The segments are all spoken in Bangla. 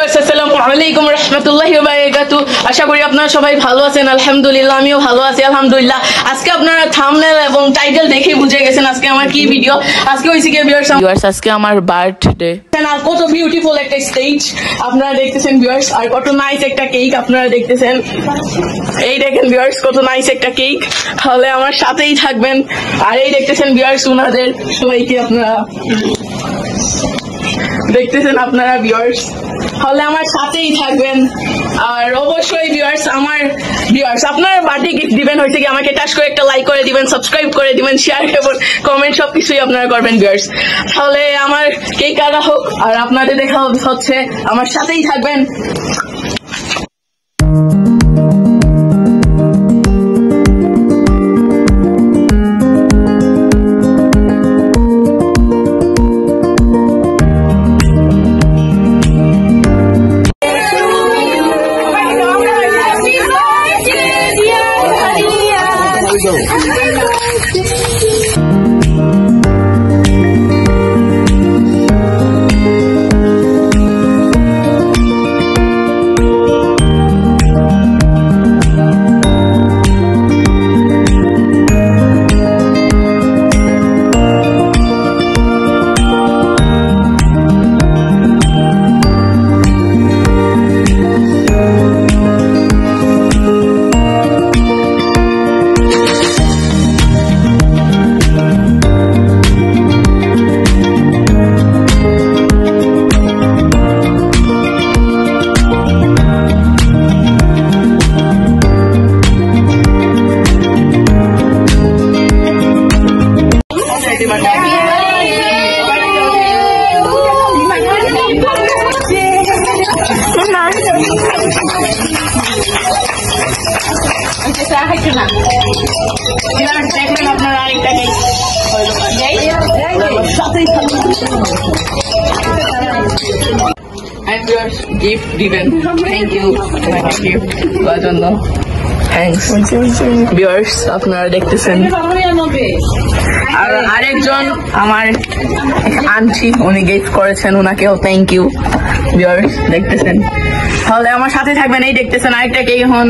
আসসালামু আলাইকুম রাহমাতুল্লাহি ওয়া বারাকাতুহু। আশা করি আপনারা সবাই ভালো আছেন। আলহামদুলিল্লাহ, আমিও ভালো আছি আলহামদুলিল্লাহ। আজকে আপনারা থাম্বনেল এবং টাইটেল দেখে বুঝে গেছেন আজকে আমার কি ভিডিও। আজকে হইছে কি ভিউয়ার্স, আজকে আমার বার্থডে। আর কত বিউটিফুল একটা স্টেজ আপনারা দেখতেছেন ভিউয়ার্স, আর কত নাইস একটা কেক আপনারা দেখতেছেন। এই দেখেন ভিউয়ার্স, কত নাইস একটা কেক। তাহলে আমার সাথেই থাকবেন। আর এই দেখতেছেন ভিউয়ার্স, উনাদের সবাইকে আপনারা দেখতেছেন আপনারা ভিউয়ার্স, তাহলে আমার সাথেই থাকবেন। আর অবশ্যই ভিউয়ার্স, আমার ভিউয়ার্স আপনারা বার্থডে গিফট দিবেন, হইছে কি আমাকে টাচ করে একটা লাইক করে দিবেন, সাবস্ক্রাইব করে দিবেন, শেয়ার এবং কমেন্ট সবকিছুই আপনারা করবেন ভিউয়ার্স। তাহলে আমার কেক কাটা হোক আর আপনাদের দেখা হচ্ছে, আমার সাথেই থাকবেন। আপনারা আরেকটা গিফট দিবেন। থ্যাংক ইউ দেওয়ার জন্য। ভিউয়ার্স আপনারা দেখতেছেন, আর আরেকজন আমার আন্টি, উনি গিফট করেছেন, ওনাকেও থ্যাংক ইউ ভিউয়ার্স দেখতেছেন। তাহলে আমার সাথে থাকবেন। এই দেখতেছেন আরেকটা কেক এখন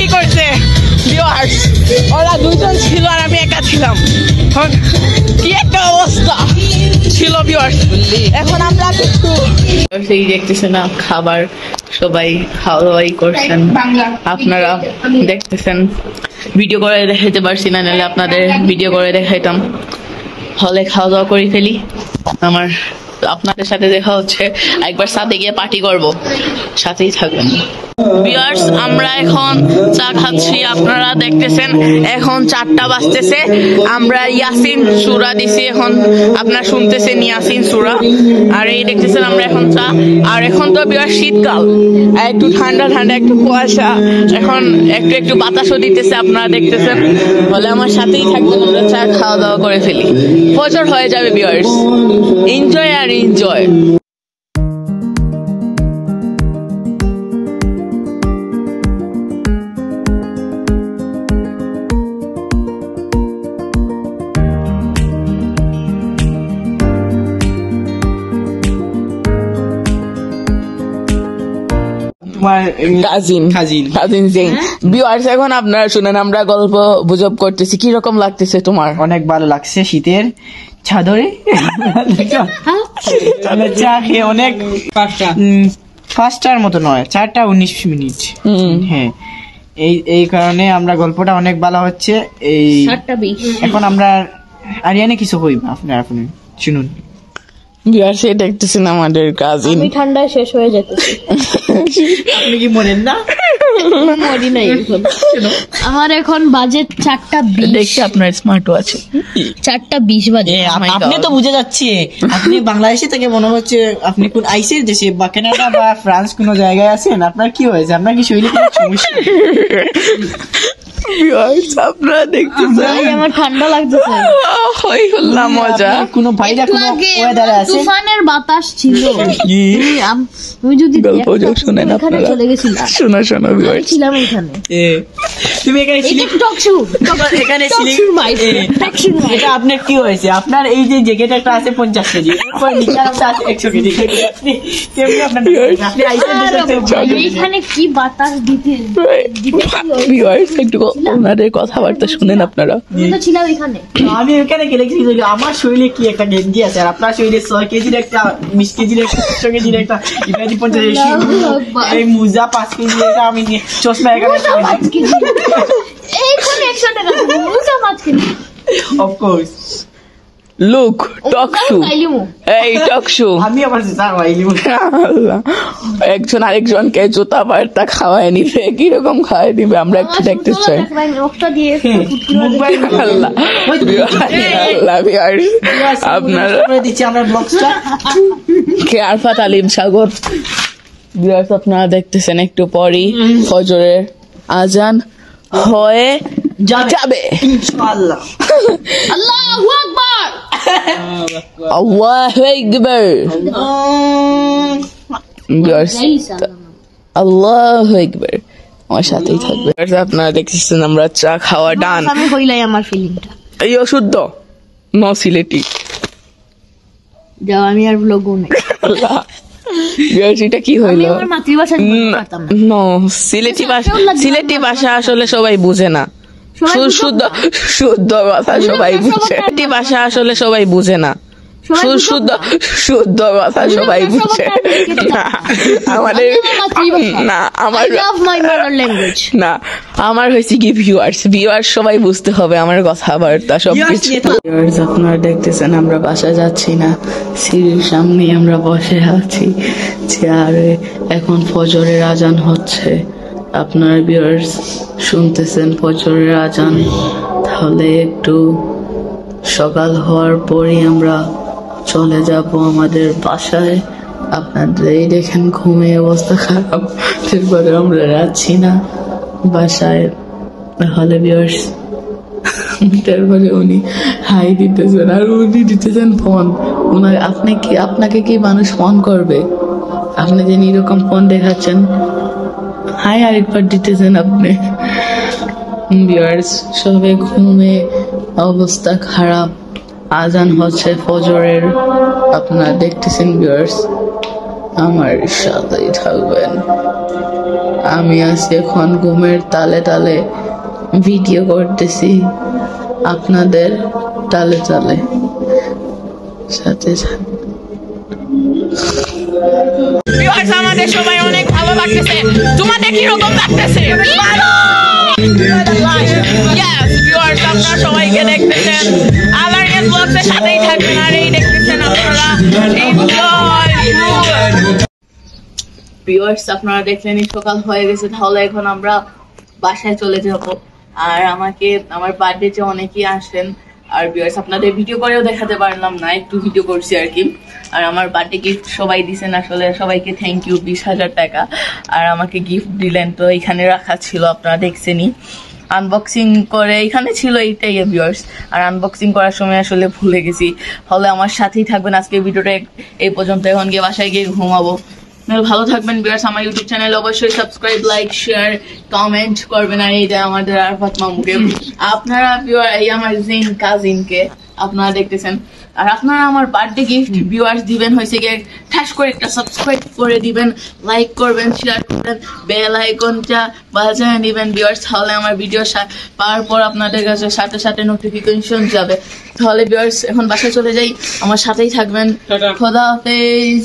কি করছে ভিউয়ার্স, ওরা দুজন ছিল আর আমি একা ছিলাম। কি একটা অবস্থা ছিল ভিউয়ার্স। এখন আমরা একটু সেই দেখতেছেন না, খাবার সবাই খাওয়া দাওয়াই করছেন, আপনারা দেখতেছেন। ভিডিও করে দেখাইতে পারছি না, নাহলে আপনাদের ভিডিও করে দেখাইতাম। হলে খাওয়া দাওয়া করে ফেলি। আমার আপনাদের সাথে দেখা হচ্ছে, একবার সাথে গিয়ে পার্টি করব, সাথেই থাকবেন। ভিউয়ার্স, আমরা এখন চা খাচ্ছি, আপনারা দেখতেছেন এখন 4টা বাজতেছে। আমরা ইয়াসিন সূরা দিছি, এখন আপনারা শুনতেছেন ইয়াসিন সূরা, আর এই দেখতেছেন আমরা এখন চা। আর এখন তো ভিউয়ার্স শীতকাল, একটু ঠান্ডা ঠান্ডা, একটু কুয়াশা, এখন একটু একটু বাতাসও দিতেছে, আপনারা দেখতেছেন। বলে আমার সাথেই থাকবেন, আমরা চা খাওয়া দাওয়া করে ফেলি, ফজর হয়ে যাবে ভিউয়ার্স। এনজয় আর এনজয়। এখন আপনারা শুনেন, আমরা গল্প গুজব করতেছি, কি রকম লাগতেছে তোমার? অনেক ভালো লাগছে, শীতের চাদরে চা খেয়ে অনেক 5টার মতো নয়, 4:19। হ্যাঁ, এই কারণে আমরা গল্পটা অনেক ভালো হচ্ছে। এই এখন আমরা আরিয়ানে কিছু কইবা, আপনারা শুনুন। ভিউয়ার্স, দেখতেছেন আমাদের কাজিন, আমি ঠান্ডায় শেষ হয়ে যেতেছি। আপনি কি মনেন না? মরি নাই এখন। আমার এখন বাজে 4:20। দেখি আপনার স্মার্ট ওয়াচ 4:20 বাজে। আপনি তো বুঝে যাচ্ছে, আপনি বাংলাদেশে থেকে মনে হচ্ছে আপনি কোন আইসের দেশে বা কানাডা বা ফ্রান্স কোন জায়গায় আছেন। আপনার কি হয়েছে? আপনার কি শরীরে কোনো সমস্যা? আপনারা দেখতেছেন আমার ঠান্ডা লাগতেছে। মজা, কোনো ভাইরা কোনো ওয়েদারে আছে? তুফানের বাতাস ছিল। আমি যদি গল্প যোগ শুনেন আপনারা, চলে গেছিলাম। শোনা ভিউয়ার্স, ছিলাম এখানে। তুমি এখানে ছিলে? টক শো, এখানে ছিলে? এটা আপনার কি হয়েছে? আপনার এই যে জ্যাকেট একটা আছে 50 কেজি, এরপর নিচে একটা আছে 100 কেজি। আপনি কেমনে আপনার আপনি আইসের দেশে এখানে কি বাতাস দিতে ভিউয়ার্স, একটু ওনাদের কথাবার্তা শুনেন আপনারা। ছিলাম এখানে। আমি এখানে গেলেছি, আমার শরীরে কি একটা গেঞ্জি আছে, আর আপনার শরীরে 6 কেজির একটা, 20 কেজির একটা, 100 কেজির একটা, ইত্যাদি 50 এই মুজা 5 কেজি, এটা আমি চশমা এখানে এইখানে 100 টাকা মুজা 5 কেজি। Of course. লুক, টক শু, এই টক শু, আমি আবার স্যার ওয়াইলি একজন আরেকজনকে জুতা পায়টা খাওয়ায় নিবে, কিরকম খাওয়াই দিবে আমরা একটু দেখতে চাই। আপনারা দিচ্ছি আমরা ব্লগটা কে আরফাত আলিম সাগর। ভিউয়ার্স, আপনারা দেখতেছেন একটু পরই ফজরের আজান হয়ে যাবে ইনশাআল্লাহ। আল্লাহু আকবার, আল্লাহু আকবার। ভিউয়ার্স, আল্লাহু আকবার, আমার সাথেই থাকবে। আপনারা দেখতেছেন আমরা চা খাওয়া ডান। আমি হইলাই আমার ফিলিংটা। এই অশুদ্ধ ন সিলেটি যাও, আমি আর ব্লগও নাই। এটা কি হইলো? আমার মাতৃভাষা পারতাম না। নো, সিলেটি ভাষা আসলে সবাই বুঝে না। শুদ্ধ কথা সবাই বুঝে, সিলেটি ভাষা আসলে সবাই বুঝে না। শুদ্ধ কথা সবাই বুঝে না। আমাদের না, আমার না, আমার হয়েছে কি ভিউয়ার্স সবাই বুঝতে হবে আমার কথাবার্তা সবকিছু। আপনারা দেখতেছেন আমরা বাসা যাচ্ছি না, সিঁড়ির সামনে আমরা বসে আছি চেয়ারে। এখন ফজরের আজান হচ্ছে, আপনার ভিউয়ার্স শুনতেছেন ফজরের আজান। তাহলে একটু সকাল হওয়ার পরই আমরা চলে যাব আমাদের বাসায়। আপনাদের দেখেন ঘুমিয়ে অবস্থা খারাপ, তারপরে আমরা যাচ্ছি না বাসায়। তাহলে ভিউয়ার্স, তারপরে উনি হাই দিতেছেন আর উনি দিতেছেন ফোন। আপনাকে কি মানুষ ফোন করবে? আপনি যে এরকম ফোন দেখাচ্ছেন, হাই আরেকবার দিতেছেন আপনি। ভিউয়ার্স, সবে ঘুমে অবস্থা খারাপ, আজান হচ্ছে ফজরের। আপনারা দেখতেছেন ভিউয়ার্স, আমার সাথেই থাকবেন। আমি আছি এখন ঘুমের তালে তালে ভিডিও করতেছি, আপনাদের তালে তালে সাথে আমাদের সবাই অনেক ভালো লাগতেছে। তোমাদের কিরকম লাগতেছে? আপনারা সবাইকে দেখতেছেন আলারিয়াস ব্লগসের সাথেই থাকবেন। আর এই দেখতেছেন আপনারা ভিউয়ার্স, আপনারা দেখলেনই সকাল হয়ে গেছে, তাহলে এখন আমরা বাসায় চলে যাব। আর আমাকে আমার বার্থডেতে অনেকেই আসেন। আর ভিউয়ার্স, আপনাদের ভিডিও করেও দেখাতে পারলাম না, একটু ভিডিও করছি আর কি। আর আমার বার্থডে গিফট সবাই দিছেন, আসলে সবাইকে থ্যাংক ইউ। 20,000 টাকা আর আমাকে গিফট দিলেন, তো এখানে রাখা ছিল, আপনারা দেখছেনই। আনবক্সিং করে এখানে ছিল এইটাই ভিউয়ার্স। আর আনবক্সিং করার সময় আসলে ভুলে গেছি। হলে আমার সাথেই থাকবেন আজকে ভিডিওটা এই পর্যন্ত। এখন গিয়ে বাসায় গিয়ে ঘুমাবো। ভালো থাকবেন ভিউয়ার্স। আমার ইউটিউব চ্যানেল অবশ্যই সাবস্ক্রাইব, লাইক, শেয়ার, কমেন্ট করবেন। আর এইটা আমাদের আরফাত মামুকে, আপনারা এই আমার জিন কাজিনকে আপনারা দেখতেছেন। আর আপনারা আমার বার্থডে গিফট ভিউয়ার্স দিবেন হয়েছে গিয়ে ঠাস করে একটা সাবস্ক্রাইব করে দিবেন, লাইক করবেন, শেয়ার করবেন, বেল আইকনটা বাজায় দিবেন ভিউয়ার্স। তাহলে আমার ভিডিও পাওয়ার পর আপনাদের কাছে সাথে সাথে নোটিফিকেশন যাবে। তাহলে ভিউয়ার্স এখন বাসায় চলে যাই, আমার সাথেই থাকবেন। খোদা হাফেজ।